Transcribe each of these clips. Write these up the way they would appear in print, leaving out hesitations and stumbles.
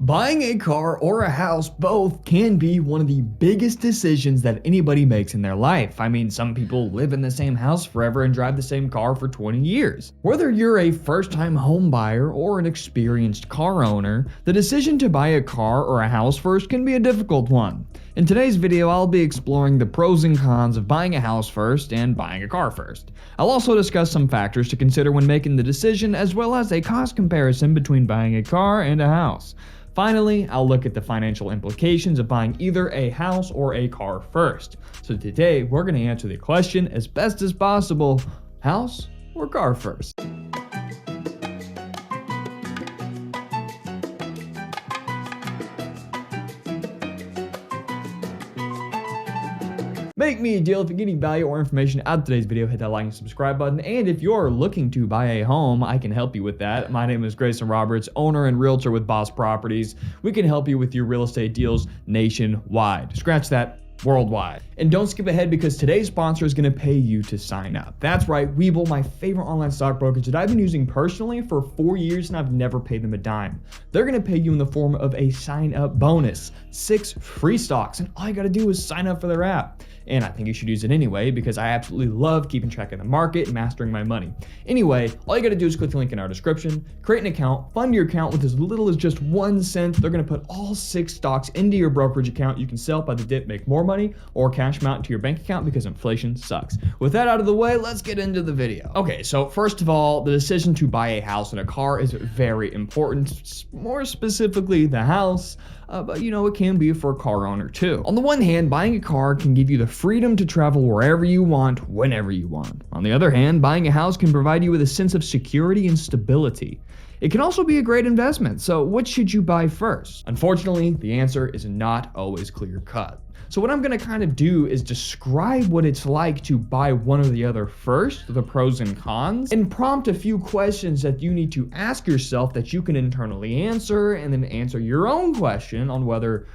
Buying a car or a house, both can be one of the biggest decisions that anybody makes in their life. I mean, some people live in the same house forever and drive the same car for 20 years. Whether you're a first-time home buyer or an experienced car owner, the decision to buy a car or a house first can be a difficult one. In today's video, I'll be exploring the pros and cons of buying a house first and buying a car first. I'll also discuss some factors to consider when making the decision, as well as a cost comparison between buying a car and a house. Finally, I'll look at the financial implications of buying either a house or a car first. So today, we're going to answer the question as best as possible: house or car first? Make me a deal. If you're getting value or information out of today's video, hit that like and subscribe button. And if you're looking to buy a home, I can help you with that. My name is Greyson Roberts, owner and realtor with Boss Properties. We can help you with your real estate deals nationwide. Scratch that, worldwide. And don't skip ahead, because today's sponsor is going to pay you to sign up. That's right, Webull, my favorite online stock brokerage that I've been using personally for 4 years, and I've never paid them a dime. They're going to pay you in the form of a sign-up bonus, 6 free stocks, and all you got to do is sign up for their app. And I think you should use it anyway, because I absolutely love keeping track of the market and mastering my money. Anyway, all you got to do is click the link in our description, create an account, fund your account with as little as just 1 cent. They're going to put all 6 stocks into your brokerage account. You can sell by the dip, make more money, or cash them out into your bank account, because inflation sucks. With that out of the way, let's get into the video. Okay, so first of all, the decision to buy a house and a car is very important. More specifically, the house. But you know, it can be for a car owner too. On the one hand, buying a car can give you the freedom to travel wherever you want, whenever you want. On the other hand, buying a house can provide you with a sense of security and stability. It can also be a great investment, so what should you buy first? Unfortunately, the answer is not always clear-cut. So what I'm going to kind of do is describe what it's like to buy one or the other first, the pros and cons, and prompt a few questions that you need to ask yourself that you can internally answer, and then answer your own question on whether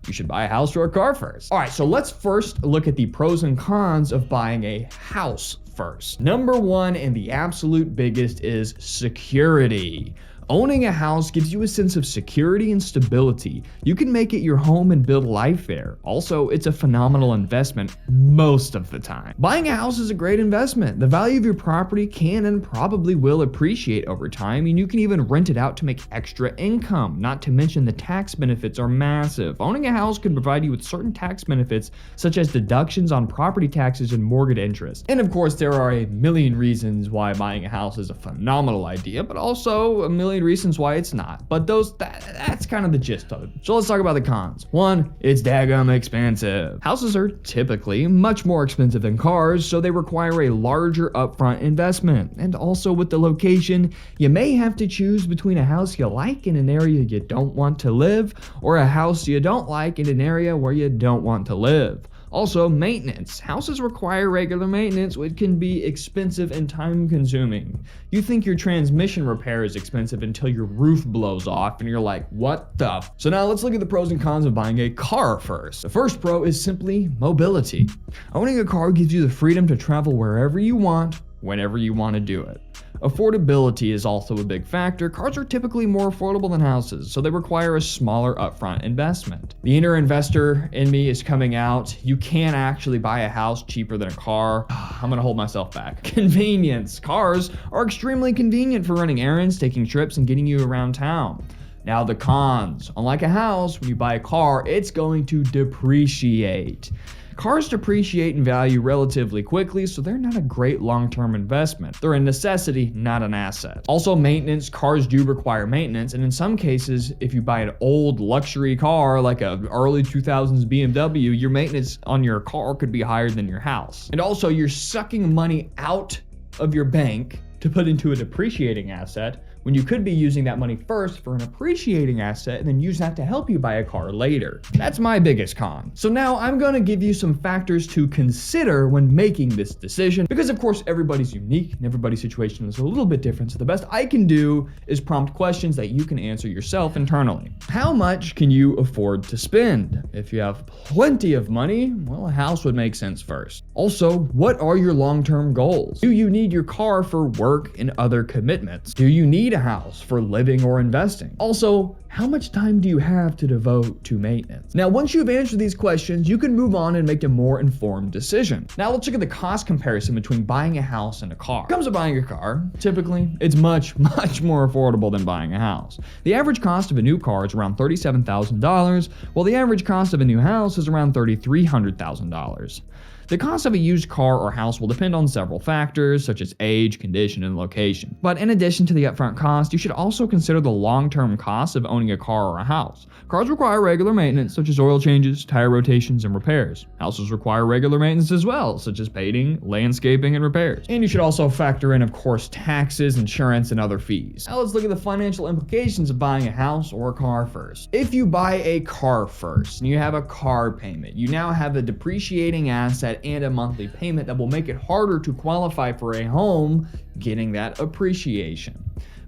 you should buy a house or a car first. All right, so let's first look at the pros and cons of buying a house first. Number one, and the absolute biggest, is security. Owning a house gives you a sense of security and stability. You can make it your home and build life there. Also, it's a phenomenal investment most of the time. Buying a house is a great investment. The value of your property can and probably will appreciate over time, and you can even rent it out to make extra income. Not to mention the tax benefits are massive. Owning a house can provide you with certain tax benefits, such as deductions on property taxes and mortgage interest. And of course, there are a million reasons why buying a house is a phenomenal idea, but also a million reasons why it's not. But that's kind of the gist of it. So let's talk about the cons. One, it's daggum expensive. Houses are typically much more expensive than cars, so they require a larger upfront investment. And also with the location, you may have to choose between a house you like in an area you don't want to live, or a house you don't like in an area where you don't want to live. Also, maintenance. Houses require regular maintenance, which can be expensive and time-consuming. You think your transmission repair is expensive until your roof blows off and you're like, what the f? So now let's look at the pros and cons of buying a car first. The first pro is simply mobility. Owning a car gives you the freedom to travel wherever you want, whenever you want to do it. Affordability is also a big factor. Cars are typically more affordable than houses, so they require a smaller upfront investment. The inner investor in me is coming out. You can actually buy a house cheaper than a car. I'm gonna hold myself back. Convenience. Cars are extremely convenient for running errands, taking trips, and getting you around town. Now the cons. Unlike a house, when you buy a car, it's going to depreciate. Cars depreciate in value relatively quickly, so they're not a great long-term investment. They're a necessity, not an asset. Also, maintenance. Cars do require maintenance, and in some cases, if you buy an old luxury car like an early 2000s BMW, your maintenance on your car could be higher than your house. And also, you're sucking money out of your bank to put into a depreciating asset, when you could be using that money first for an appreciating asset and then use that to help you buy a car later. That's my biggest con. So now I'm gonna give you some factors to consider when making this decision, because of course everybody's unique and everybody's situation is a little bit different. So the best I can do is prompt questions that you can answer yourself internally. How much can you afford to spend? If you have plenty of money, well, a house would make sense first. Also, what are your long-term goals? Do you need your car for work and other commitments? Do you need a house for living or investing? Also, how much time do you have to devote to maintenance? Now, once you've answered these questions, you can move on and make a more informed decision. Now, let's look at the cost comparison between buying a house and a car. When it comes to buying a car, typically, it's much more affordable than buying a house. The average cost of a new car is around $37,000, while the average cost of a new house is around $300,000. The cost of a used car or house will depend on several factors, such as age, condition, and location. But in addition to the upfront cost, you should also consider the long-term costs of owning a car or a house. Cars require regular maintenance, such as oil changes, tire rotations, and repairs. Houses require regular maintenance as well, such as painting, landscaping, and repairs. And you should also factor in, of course, taxes, insurance, and other fees. Now let's look at the financial implications of buying a house or a car first. If you buy a car first, and you have a car payment, you now have a depreciating asset and a monthly payment that will make it harder to qualify for a home getting that appreciation.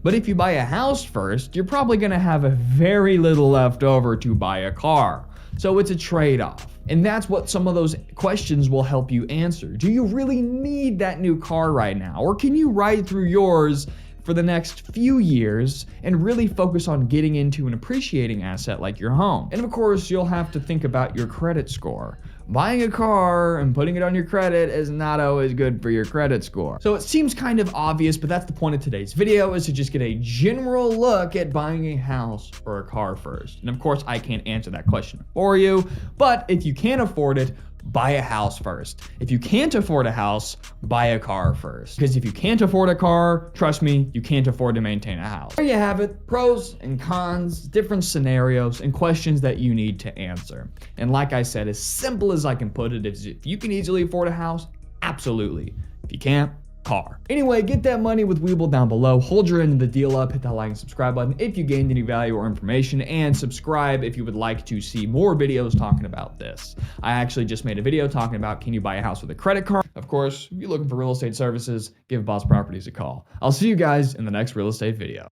But if you buy a house first, you're probably going to have a very little left over to buy a car. So it's a trade-off. And that's what some of those questions will help you answer. Do you really need that new car right now? Or can you ride through yours for the next few years and really focus on getting into an appreciating asset like your home? And of course, you'll have to think about your credit score. Buying a car and putting it on your credit is not always good for your credit score. So it seems kind of obvious, but that's the point of today's video, is to just get a general look at buying a house or a car first. And of course, I can't answer that question for you, but if you can afford it, buy a house first. If you can't afford a house, buy a car first. Because if you can't afford a car, trust me, you can't afford to maintain a house. There you have it, pros and cons, different scenarios, and questions that you need to answer. And like I said, as simple as I can put it, is if you can easily afford a house, absolutely. If you can't, car. Anyway, get that money with Webull down below. Hold your end of the deal up, hit that like and subscribe button if you gained any value or information, and subscribe if you would like to see more videos talking about this. I actually just made a video talking about, can you buy a house with a credit card? Of course, if you're looking for real estate services, give Boss Properties a call. I'll see you guys in the next real estate video.